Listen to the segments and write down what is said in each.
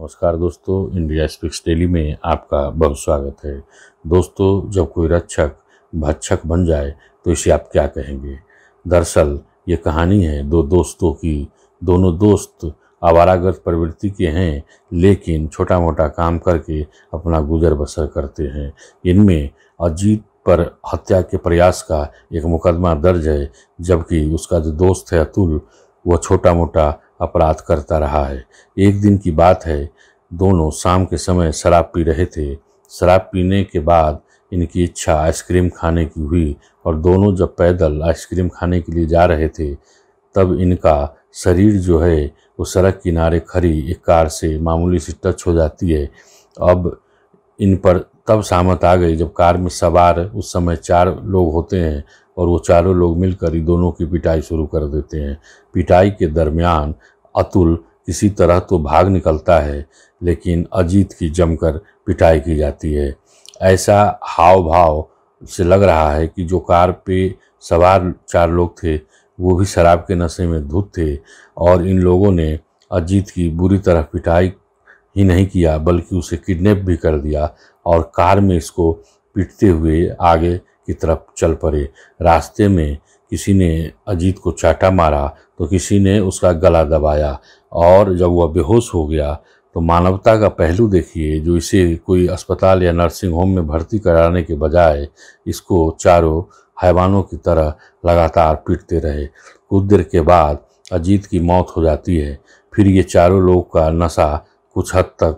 नमस्कार दोस्तों, India speaks daily में आपका बहुत स्वागत है। दोस्तों, जब कोई रक्षक भक्षक बन जाए तो इसे आप क्या कहेंगे? दरअसल ये कहानी है दो दोस्तों की। दोनों दोस्त आवारागर्द प्रवृत्ति के हैं, लेकिन छोटा मोटा काम करके अपना गुजर बसर करते हैं। इनमें अजीत पर हत्या के प्रयास का एक मुकदमा दर्ज है, जबकि उसका जो दोस्त है अतुल, वह छोटा मोटा अपराध करता रहा है। एक दिन की बात है, दोनों शाम के समय शराब पी रहे थे। शराब पीने के बाद इनकी इच्छा आइसक्रीम खाने की हुई और दोनों जब पैदल आइसक्रीम खाने के लिए जा रहे थे, तब इनका शरीर जो है वो सड़क किनारे खड़ी एक कार से मामूली सी टच हो जाती है। अब इन पर तब सामत आ गई जब कार में सवार उस समय 4 लोग होते हैं और वो चारों लोग मिलकर दोनों की पिटाई शुरू कर देते हैं। पिटाई के दरमियान अतुल किसी तरह तो भाग निकलता है, लेकिन अजीत की जमकर पिटाई की जाती है। ऐसा हाव भाव से लग रहा है कि जो कार पे सवार 4 लोग थे वो भी शराब के नशे में धुत थे और इन लोगों ने अजीत की बुरी तरह पिटाई ही नहीं किया, बल्कि उसे किडनैप भी कर दिया और कार में इसको पीटते हुए आगे की तरफ चल पड़े। रास्ते में किसी ने अजीत को चाटा मारा तो किसी ने उसका गला दबाया और जब वह बेहोश हो गया तो मानवता का पहलू देखिए, जो इसे कोई अस्पताल या नर्सिंग होम में भर्ती कराने के बजाय इसको चारों हैवानों की तरह लगातार पीटते रहे। कुछ देर के बाद अजीत की मौत हो जाती है। फिर ये चारों लोग का नशा कुछ हद तक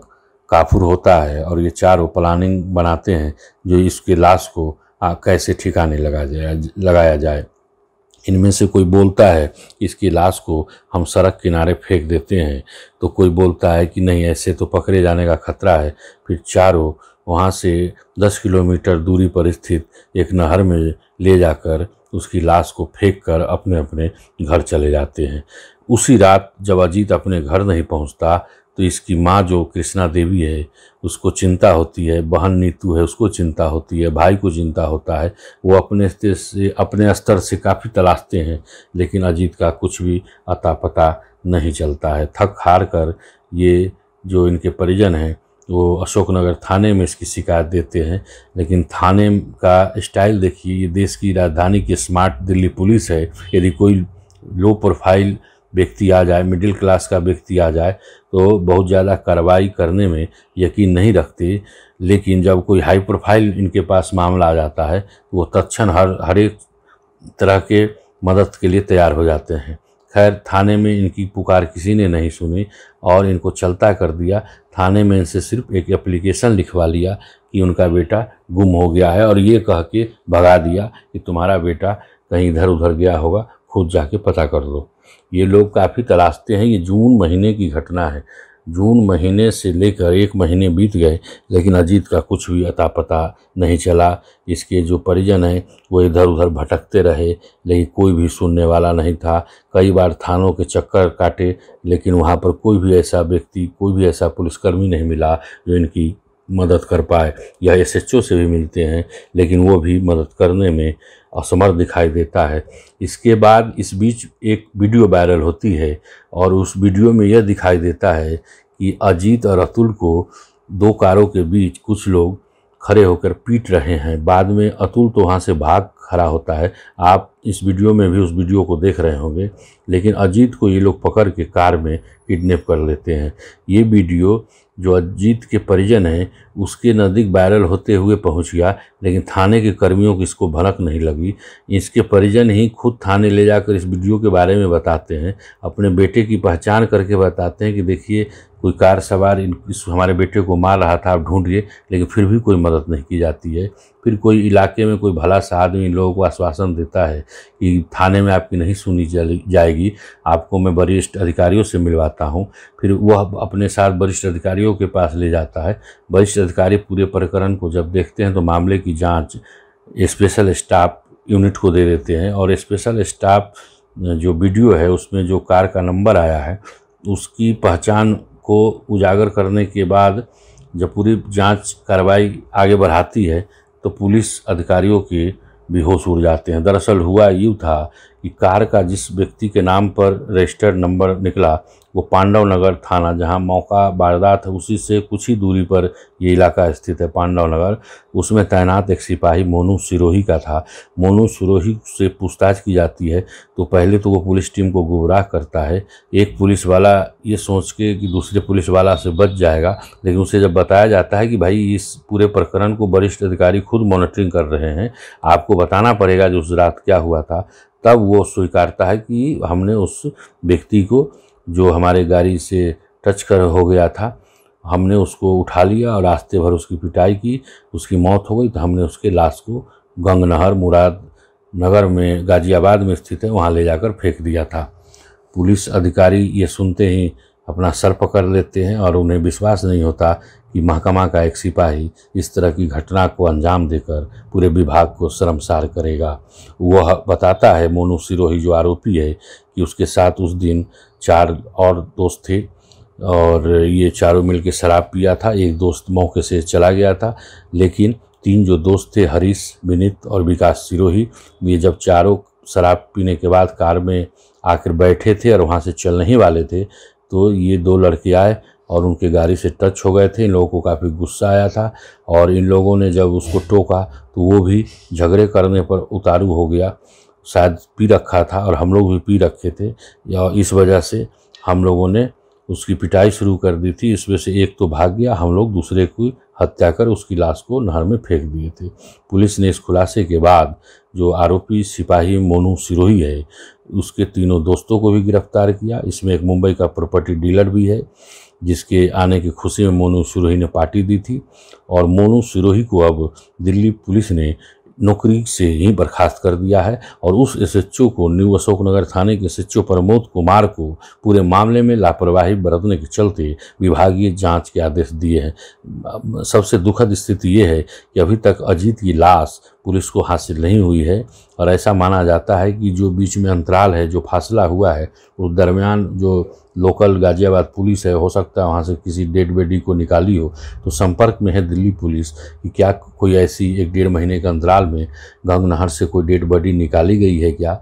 काफूर होता है और ये चारों प्लानिंग बनाते हैं जो इसके लाश को कैसे ठिकाने लगाया जाए। इनमें से कोई बोलता है कि इसकी लाश को हम सड़क किनारे फेंक देते हैं, तो कोई बोलता है कि नहीं, ऐसे तो पकड़े जाने का खतरा है। फिर चारों वहाँ से 10 किलोमीटर दूरी पर स्थित एक नहर में ले जाकर उसकी लाश को फेंक कर अपने अपने घर चले जाते हैं। उसी रात जब अजीत अपने घर नहीं पहुँचता तो इसकी माँ जो कृष्णा देवी है उसको चिंता होती है, बहन नीतू है उसको चिंता होती है, भाई को चिंता होता है। वो अपने स्तर से काफ़ी तलाशते हैं, लेकिन अजीत का कुछ भी अता पता नहीं चलता है। थक हार कर ये जो इनके परिजन हैं वो अशोकनगर थाने में इसकी शिकायत देते हैं, लेकिन थाने का स्टाइल देखिए, ये देश की राजधानी की स्मार्ट दिल्ली पुलिस है। यदि कोई लो प्रोफाइल व्यक्ति आ जाए, मिडिल क्लास का व्यक्ति आ जाए, तो बहुत ज़्यादा कार्रवाई करने में यकीन नहीं रखते, लेकिन जब कोई हाई प्रोफाइल इनके पास मामला आ जाता है तो वो तत्क्षण हर एक तरह के मदद के लिए तैयार हो जाते हैं। खैर, थाने में इनकी पुकार किसी ने नहीं सुनी और इनको चलता कर दिया। थाने में इनसे सिर्फ एक एप्लीकेशन लिखवा लिया कि उनका बेटा गुम हो गया है और ये कह के भगा दिया कि तुम्हारा बेटा कहीं इधर उधर गया होगा, खुद जाके पता कर लो। ये लोग काफ़ी तलाशते हैं। ये जून महीने की घटना है। जून महीने से लेकर 1 महीने बीत गए, लेकिन अजीत का कुछ भी अता पता नहीं चला। इसके जो परिजन हैं वो इधर उधर भटकते रहे, लेकिन कोई भी सुनने वाला नहीं था। कई बार थानों के चक्कर काटे, लेकिन वहाँ पर कोई भी ऐसा व्यक्ति, कोई भी ऐसा पुलिसकर्मी नहीं मिला जो इनकी मदद कर पाए। यह SHO से भी मिलते हैं, लेकिन वो भी मदद करने में असमर्थ दिखाई देता है। इसके बाद इस बीच एक वीडियो वायरल होती है और उस वीडियो में यह दिखाई देता है कि अजीत और अतुल को 2 कारों के बीच कुछ लोग खड़े होकर पीट रहे हैं। बाद में अतुल तो वहाँ से भाग खड़ा होता है। आप इस वीडियो में भी उस वीडियो को देख रहे होंगे, लेकिन अजीत को ये लोग पकड़ के कार में किडनैप कर लेते हैं। ये वीडियो जो अजीत के परिजन हैं उसके नज़दीक वायरल होते हुए पहुंच गया, लेकिन थाने के कर्मियों को इसको भनक नहीं लगी। इसके परिजन ही खुद थाने ले जाकर इस वीडियो के बारे में बताते हैं, अपने बेटे की पहचान करके बताते हैं कि देखिए कोई कार सवार इस हमारे बेटे को मार रहा था, आप ढूंढिए, लेकिन फिर भी कोई मदद नहीं की जाती है। फिर कोई इलाके में कोई भला सा आदमी इन लोगों को आश्वासन देता है कि थाने में आपकी नहीं सुनी जाएगी, आपको मैं वरिष्ठ अधिकारियों से मिलवाता हूँ। फिर वह अपने साथ वरिष्ठ अधिकारियों के पास ले जाता है। वरिष्ठ अधिकारी पूरे प्रकरण को जब देखते हैं तो मामले की जाँच स्पेशल स्टाफ यूनिट को दे देते हैं और स्पेशल स्टाफ जो वीडियो है उसमें जो कार का नंबर आया है उसकी पहचान को उजागर करने के बाद जब पूरी जांच कार्रवाई आगे बढ़ाती है तो पुलिस अधिकारियों के भी होश उड़ जाते हैं। दरअसल हुआ यूँ था कि कार का जिस व्यक्ति के नाम पर रजिस्टर्ड नंबर निकला वो पांडव नगर थाना, जहां मौका वारदात है उसी से कुछ ही दूरी पर ये इलाका स्थित है, पांडव नगर, उसमें तैनात एक सिपाही मोनू सिरोही का था। मोनू सिरोही से पूछताछ की जाती है तो पहले तो वो पुलिस टीम को गुमराह करता है। एक पुलिस वाला ये सोच के कि दूसरे पुलिस वाला से बच जाएगा, लेकिन उसे जब बताया जाता है कि भाई इस पूरे प्रकरण को वरिष्ठ अधिकारी खुद मॉनिटरिंग कर रहे हैं, आपको बताना पड़ेगा जो उस रात क्या हुआ था, तब वो स्वीकारता है कि हमने उस व्यक्ति को जो हमारे गाड़ी से टच कर हो गया था, हमने उसको उठा लिया और रास्ते भर उसकी पिटाई की, उसकी मौत हो गई तो हमने उसके लाश को गंगनहर मुराद नगर में गाजियाबाद में स्थित है वहाँ ले जाकर फेंक दिया था। पुलिस अधिकारी ये सुनते ही अपना सर पकड़ लेते हैं और उन्हें विश्वास नहीं होता कि महकमा का एक सिपाही इस तरह की घटना को अंजाम देकर पूरे विभाग को शर्मसार करेगा। वह बताता है मोनू सिरोही जो आरोपी है कि उसके साथ उस दिन 4 और दोस्त थे और ये चारों मिलकर शराब पिया था। एक दोस्त मौके से चला गया था, लेकिन 3 जो दोस्त थे हरीश, विनीत और विकास सिरोही, ये जब चारों शराब पीने के बाद कार में आकर बैठे थे और वहाँ से चलने ही वाले थे तो ये 2 लड़के आए और उनके गाड़ी से टच हो गए थे। इन लोगों को काफ़ी गुस्सा आया था और इन लोगों ने जब उसको टोका तो वो भी झगड़े करने पर उतारू हो गया। शायद पी रखा था और हम लोग भी पी रखे थे, या इस वजह से हम लोगों ने उसकी पिटाई शुरू कर दी थी। इसमें से एक तो भाग गया, हम लोग दूसरे की हत्या कर उसकी लाश को नहर में फेंक दिए थे। पुलिस ने इस खुलासे के बाद जो आरोपी सिपाही मोनू सिरोही है उसके 3 दोस्तों को भी गिरफ्तार किया। इसमें एक मुंबई का प्रॉपर्टी डीलर भी है जिसके आने की खुशी में मोनू सिरोही ने पार्टी दी थी, और मोनू सिरोही को अब दिल्ली पुलिस ने नौकरी से ही बर्खास्त कर दिया है और उस एसएचओ को, न्यू अशोकनगर थाने के एसएचओ प्रमोद कुमार को पूरे मामले में लापरवाही बरतने के चलते विभागीय जांच के आदेश दिए हैं। सबसे दुखद स्थिति ये है कि अभी तक अजीत की लाश पुलिस को हासिल नहीं हुई है और ऐसा माना जाता है कि जो बीच में अंतराल है, जो फासला हुआ है, उस दरमियान जो लोकल गाजियाबाद पुलिस है, हो सकता है वहाँ से किसी डेड बॉडी को निकाली हो, तो संपर्क में है दिल्ली पुलिस कि क्या कोई ऐसी 1-1.5 महीने के अंतराल में गंगनहर से कोई डेड बॉडी निकाली गई है क्या।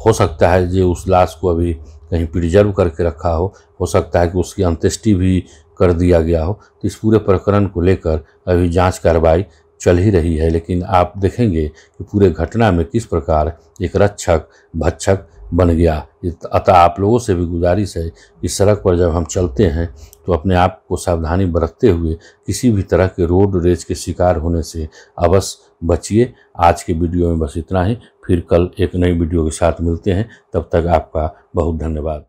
हो सकता है जो उस लाश को अभी कहीं प्रिजर्व करके रखा हो सकता है कि उसकी अंत्येष्टि भी कर दिया गया हो। तो इस पूरे प्रकरण को लेकर अभी जाँच कार्रवाई चल ही रही है, लेकिन आप देखेंगे कि पूरे घटना में किस प्रकार एक रक्षक भक्षक बन गया। अतः आप लोगों से भी गुजारिश है कि सड़क पर जब हम चलते हैं तो अपने आप को सावधानी बरतते हुए किसी भी तरह के रोड रेज के शिकार होने से अवश्य बचिए। आज के वीडियो में बस इतना ही, फिर कल एक नई वीडियो के साथ मिलते हैं। तब तक आपका बहुत धन्यवाद।